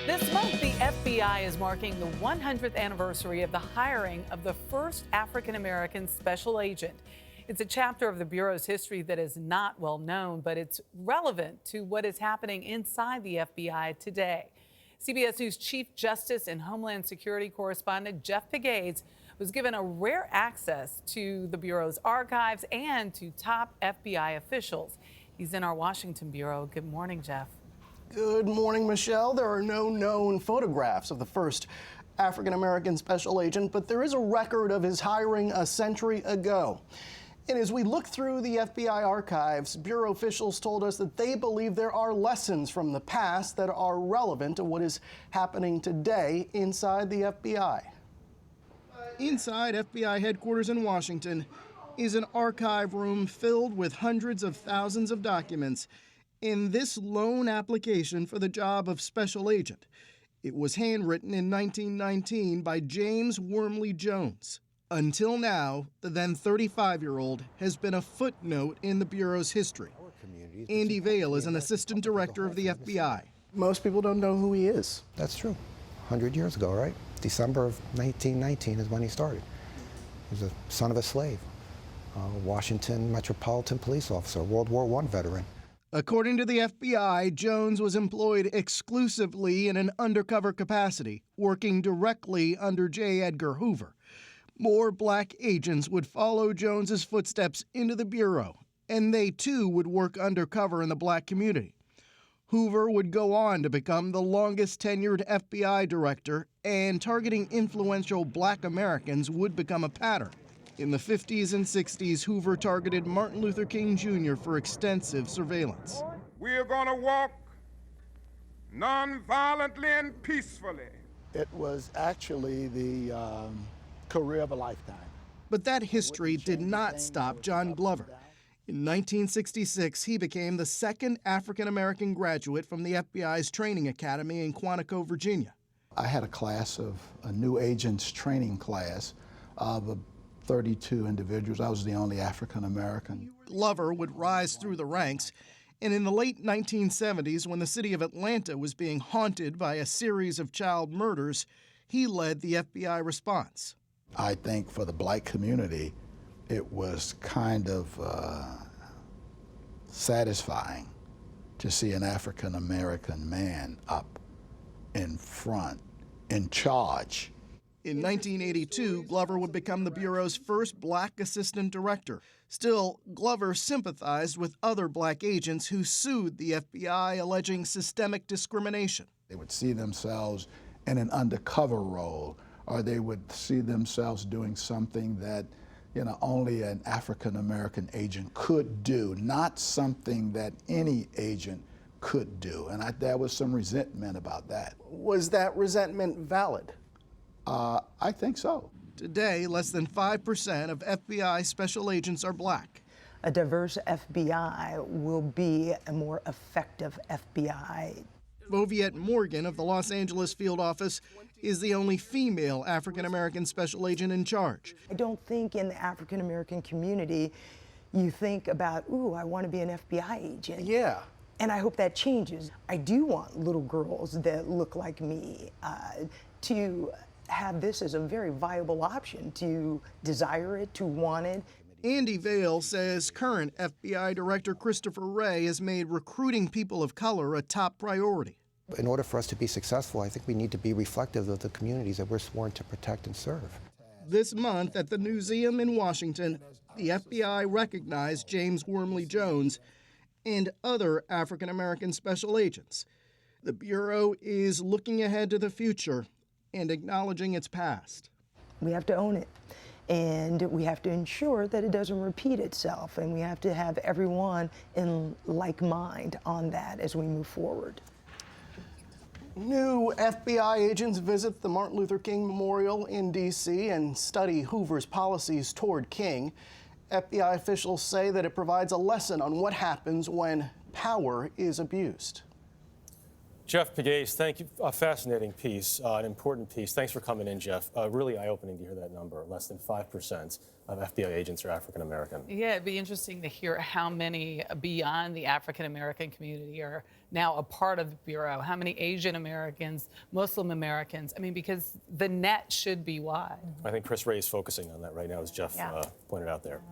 This month, the FBI is marking the 100th anniversary of the hiring of the first African-American special agent. It's a chapter of the Bureau's history that is not well known, but it's relevant to what is happening inside the FBI today. CBS News Chief Justice and Homeland Security correspondent Jeff Pegues was given a rare access to the Bureau's archives and to top FBI officials. He's in our Washington Bureau. Good morning, Jeff. Good morning, Michelle. There are no known photographs of the first African-American special agent, but there is a record of his hiring a century ago. And as we look through the FBI archives, Bureau officials told us that they believe there are lessons from the past that are relevant to what is happening today inside the FBI. Inside FBI headquarters in Washington is an archive room filled with hundreds of thousands of documents in this lone application for the job of special agent. It was handwritten in 1919 by James Wormley Jones. Until now, the then 35-year-old has been a footnote in the Bureau's history. Andy Vail is an assistant director of the FBI. Most people don't know who he is. That's true. 100 years ago, right? December of 1919 is when he started. He was a son of a slave, Washington Metropolitan Police officer, World War I veteran. According to the FBI, Jones was employed exclusively in an undercover capacity, working directly under J. Edgar Hoover. More black agents would follow Jones's footsteps into the Bureau, and they too would work undercover in the black community. Hoover would go on to become the longest tenured FBI director, and targeting influential black Americans would become a pattern. In the 50s and 60s, Hoover targeted Martin Luther King Jr. for extensive surveillance. We are going to walk non-violently and peacefully. It was actually the career of a lifetime. But that history did not stop John Glover. In 1966, he became the second African-American graduate from the FBI's training academy in Quantico, Virginia. I had a class of a new agents training class of 32 individuals. I was the only African-American. Glover would rise through the ranks, and in the late 1970s, when the city of Atlanta was being haunted by a series of child murders, he led the FBI response. I think for the black community, it was kind of satisfying to see an African-American man up in front, in charge. In 1982, Glover would become the Bureau's first black assistant director. Still, Glover sympathized with other black agents who sued the FBI, alleging systemic discrimination. They would see themselves in an undercover role, or they would see themselves doing something that, only an African-American agent could do, not something that any agent could do. And there was some resentment about that. Was that resentment valid? I think so. Today, less than 5% of FBI special agents are black. A diverse FBI will be a more effective FBI. Voviette Morgan of the Los Angeles field office is the only female African-American special agent in charge. I don't think in the African-American community you think about, ooh, I want to be an FBI agent. Yeah. And I hope that changes. I do want little girls that look like me to have this as a very viable option, to desire it, to want it. Andy Vail says current FBI Director Christopher Wray has made recruiting people of color a top priority. In order for us to be successful, I think we need to be reflective of the communities that we're sworn to protect and serve. This month at the Newseum in Washington, the FBI recognized James Wormley Jones and other African-American special agents. The Bureau is looking ahead to the future and acknowledging its past. We have to own it, and we have to ensure that it doesn't repeat itself, and we have to have everyone in like mind on that as we move forward. New FBI agents visit the Martin Luther King Memorial in D.C. and study Hoover's policies toward King. FBI officials say that it provides a lesson on what happens when power is abused. Jeff Pegues, thank you. A fascinating piece, an important piece. Thanks for coming in, Jeff. Really eye-opening to hear that number. Less than 5% of FBI agents are African American. Yeah, it'd be interesting to hear how many beyond the African American community are now a part of the Bureau. How many Asian Americans, Muslim Americans? I mean, because the net should be wide. I think Chris Wray is focusing on that right now, as Jeff pointed out there.